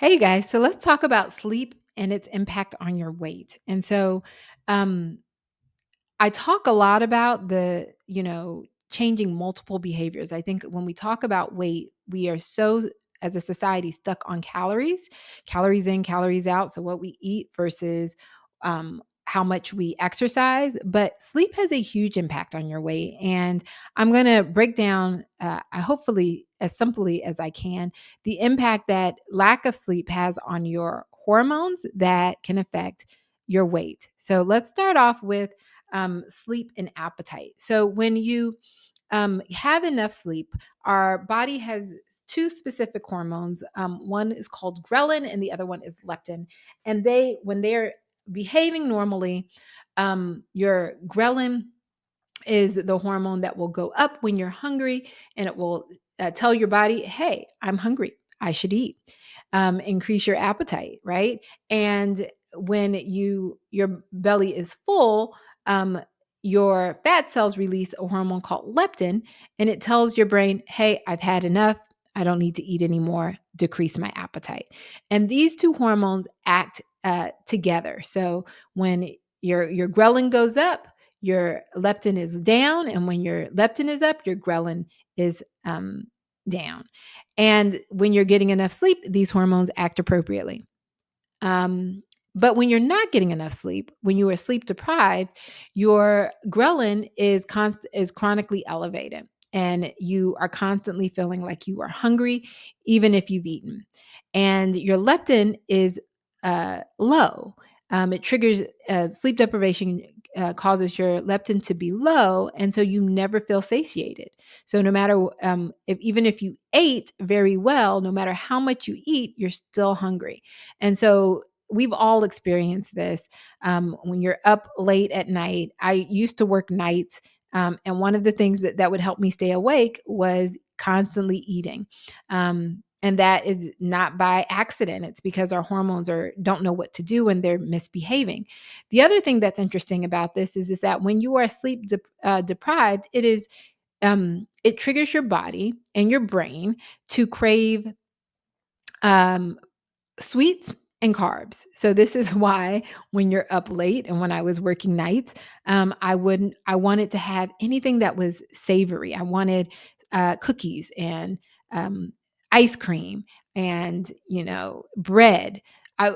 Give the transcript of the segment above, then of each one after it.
Hey guys, so let's talk about sleep and its impact on your weight. Um, I talk a lot about changing multiple behaviors. I think when we talk about weight, we are so, as a society, stuck on calories in, calories out. So, what we eat versus how much we exercise. But sleep has a huge impact on your weight. And I'm going to break down, hopefully, as simply as I can, the impact that lack of sleep has on your hormones that can affect your weight. So, let's start off with sleep and appetite. So when you have enough sleep, our body has two specific hormones. One is called ghrelin, and the other one is leptin. And when they're behaving normally, your ghrelin is the hormone that will go up when you're hungry, and it will tell your body, "Hey, I'm hungry. I should eat." Increase your appetite, right? And when your belly is full, um, your fat cells release a hormone called leptin, and it tells your brain, "Hey, I've had enough. I don't need to eat anymore. Decrease my appetite." And these two hormones act together. So when your ghrelin goes up, your leptin is down, and when your leptin is up, your ghrelin is down. And when you're getting enough sleep, these hormones act appropriately. Um, but when you're not getting enough sleep, when you are sleep deprived, your ghrelin is chronically elevated, and you are constantly feeling like you are hungry, even if you've eaten. And your leptin is low. It triggers sleep deprivation. Causes your leptin to be low, and so you never feel satiated. So no matter if even if you ate very well, no matter how much you eat, you're still hungry. And so we've all experienced this when you're up late at night. I used to work nights, and one of the things that would help me stay awake was constantly eating. And that is not by accident. It's because our hormones don't know what to do when they're misbehaving. The other thing that's interesting about this is that when you are deprived, it triggers your body and your brain to crave um, sweets and carbs. So this is why when you're up late and when I was working nights, I wanted to have anything that was savory. I wanted cookies and um, ice cream and bread.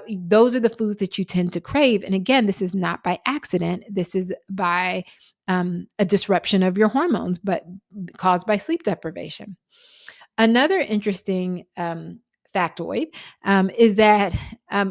Those are the foods that you tend to crave. And again, this is not by accident. This is by a disruption of your hormones, but caused by sleep deprivation. Another interesting factoid is that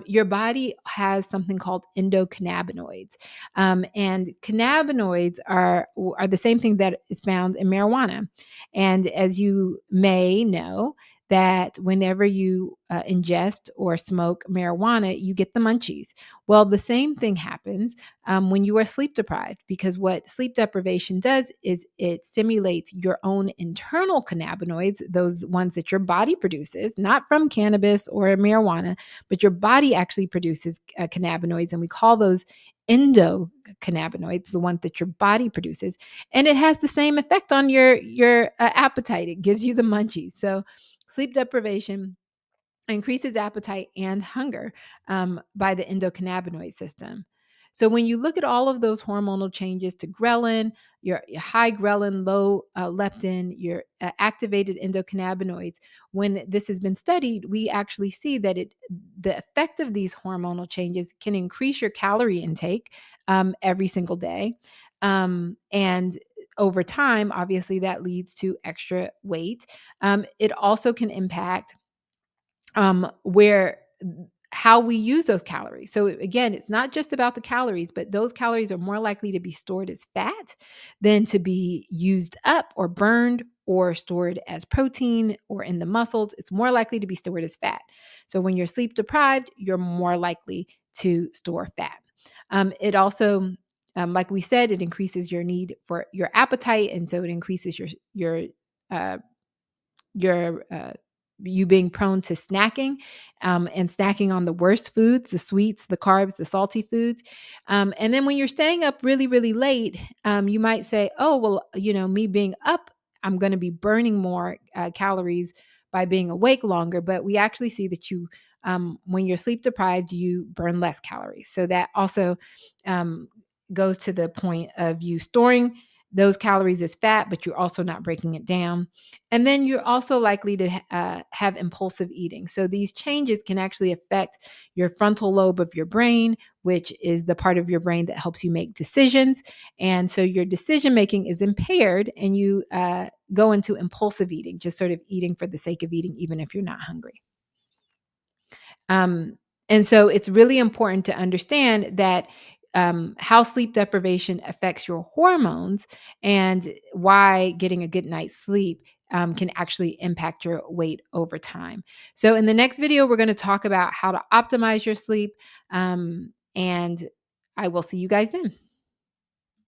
your body has something called endocannabinoids, and cannabinoids are the same thing that is found in marijuana. And as you may know, that whenever you ingest or smoke marijuana, you get the munchies. Well, the same thing happens when you are sleep deprived, because what sleep deprivation does is it stimulates your own internal cannabinoids, those ones that your body produces, not from cannabis or marijuana, but your body actually produces cannabinoids, and we call those endocannabinoids, the ones that your body produces, and it has the same effect on your appetite. It gives you the munchies. So sleep deprivation increases appetite and hunger by the endocannabinoid system. So when you look at all of those hormonal changes to ghrelin, your high ghrelin, low leptin, your activated endocannabinoids, when this has been studied, we actually see that the effect of these hormonal changes can increase your calorie intake every single day, and over time, obviously, that leads to extra weight. It also can impact where how we use those calories. So again, it's not just about the calories, but those calories are more likely to be stored as fat than to be used up or burned or stored as protein or in the muscles. It's more likely to be stored as fat. So when you're sleep deprived, you're more likely to store fat. It also, like we said, it increases your need for your appetite, and so it increases uh, your you being prone to snacking, and snacking on the worst foods, the sweets, the carbs, the salty foods. And then when you're staying up really, really late, you might say, oh, well, me being up, I'm going to be burning more calories by being awake longer, but we actually see that when you're sleep deprived, you burn less calories. So that also um, goes to the point of you storing those calories as fat, but you're also not breaking it down. And then you're also likely to have impulsive eating. So these changes can actually affect your frontal lobe of your brain, which is the part of your brain that helps you make decisions. And so your decision making is impaired, and you go into impulsive eating, just sort of eating for the sake of eating, even if you're not hungry. Um, and so it's really important to understand that how sleep deprivation affects your hormones and why getting a good night's sleep can actually impact your weight over time. So, in the next video, we're going to talk about how to optimize your sleep. And I will see you guys then.